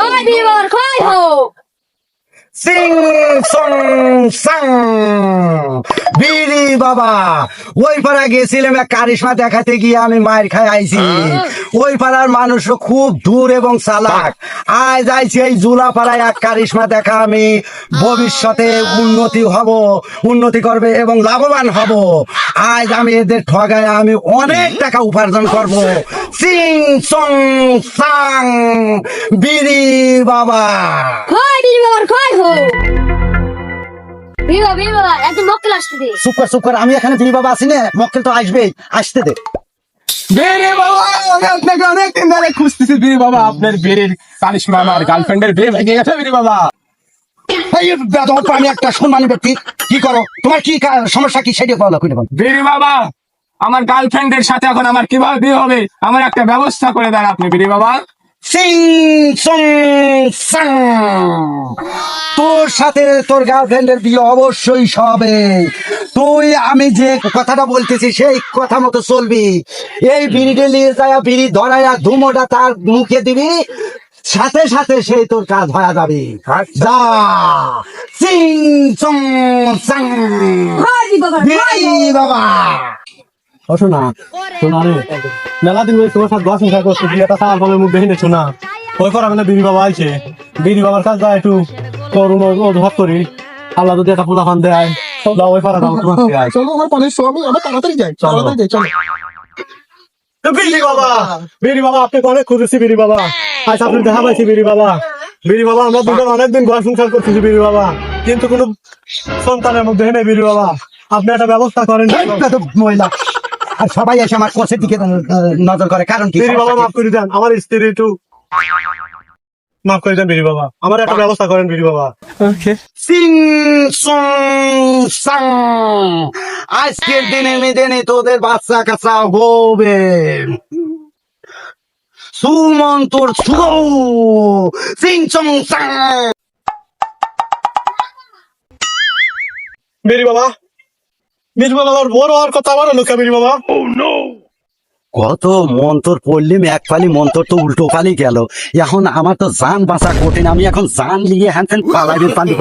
Khói đi vào khói hồ. Singh song সাং বিড়ি বাবা ওই পাড়া গেছিলাম এক কারিশমা দেখাতে গিয়ে আমি মায়ের খাই আইছি ওই পাড়ার মানুষ খুব দূর এবং চালাক আজ আইছি এই জুলা পাড়ায় এক কারিশমা দেখা আমি ভবিষ্যতে উন্নতি করবে এবং লাভবান হব আজ আমি এদের ঠগায় আমি অনেক টাকা উপার্জন করব সিং সং সাং বিড়ি বাবা Khói đi vào khói hồ. বিবা এত মক্কেল আসতে দে। চুপ কর আমি এখানে বিড়ি বাবা আছি না মক্কেল তো আসবেই আসতে দে বিড়ি বাবা আমি আপনাকে অনেকদিন ধরে খুঁজতেছি বিড়ি বাবা আপনার বিড়ির কারিশমা আমার গার্লফ্রেন্ডের বিয়ে ভেঙে গেছে বিড়ি বাবা এই বেদম প্রাণী একটা সম্মানী ব্যক্তি কি করো তোমার কি সমস্যা কি সেটা বলো খুলে বলো বিড়ি বাবা আমার গার্লফ্রেন্ডের সাথে এখন আমার কিভাবে বিয়ে হবে আমার একটা ব্যবস্থা করে দেন আপনি বিড়ি বাবা সিং সং সাং তোর সাথে তোর গার্লফ্রেন্ডের বিয়ে অবশ্যই হবে তুই আমি যে কথাটা বলতেছি সেই কথা মতো চলবি এই বিড়িটা নিয়ে যায় বিড়ি ধরাইয়া ধুমোটা তার মুখে দিবি সাথে সাথে সেই তোর কাজ হয়ে যাবে যা সিং সং সাং Khói đi vào khói hồ. বিড়ি বাবা শোনা রে মেলা দিন তোমার সাথে দশ মিনিট করছে বিয়েটা সাল ফলের মুখ দেখে শোনা ওই পর আমি বিড়ি বাবা আইছে বিড়ি বাবার কাজ যায় একটু করুন অজুহাত করি আল্লাহ যদি একটা পূজা ফান দেয় দাও ওই পাড়া দাও তোমার চলো আমার পানির স্বামী আমরা তাড়াতাড়ি যাই চলো। চলো বিড়ি বাবা আপনাকে অনেক খুঁজেছি বিড়ি বাবা আজ আপনি দেখা পাইছি বিড়ি বাবা আমরা দুজন অনেকদিন ঘর সংসার করতেছি বিড়ি বাবা কিন্তু কোনো সন্তানের মধ্যে নেই বিড়ি বাবা আপনি একটা ব্যবস্থা করেন মহিলা আর সবাই এসে আমার কোচের দিকে নজর করে কারণ কি বিড়ি বাবা মাফ করে দেন আমার স্ত্রী একটু মাফ করে দেন বিড়ি বাবা আমার একটা ব্যবস্থা করেন বিড়ি বাবা সিং সং সাং আজকের দিনে মেদিনে তোদের বাচ্চা কাচ্চা হবে সুমন্তর সু সিং সং সাং বিড়ি বাবা আমার বড় হওয়ার কথা আমার লোকা বিড়ি বাবা কত মন্তর পড়লিম এক পালি মন্তর তো উল্টো পালি গেল এখন আমার তো জান বাঁচা কঠিন আমি এখন জান নিয়ে হ্যান পালাইবে পালি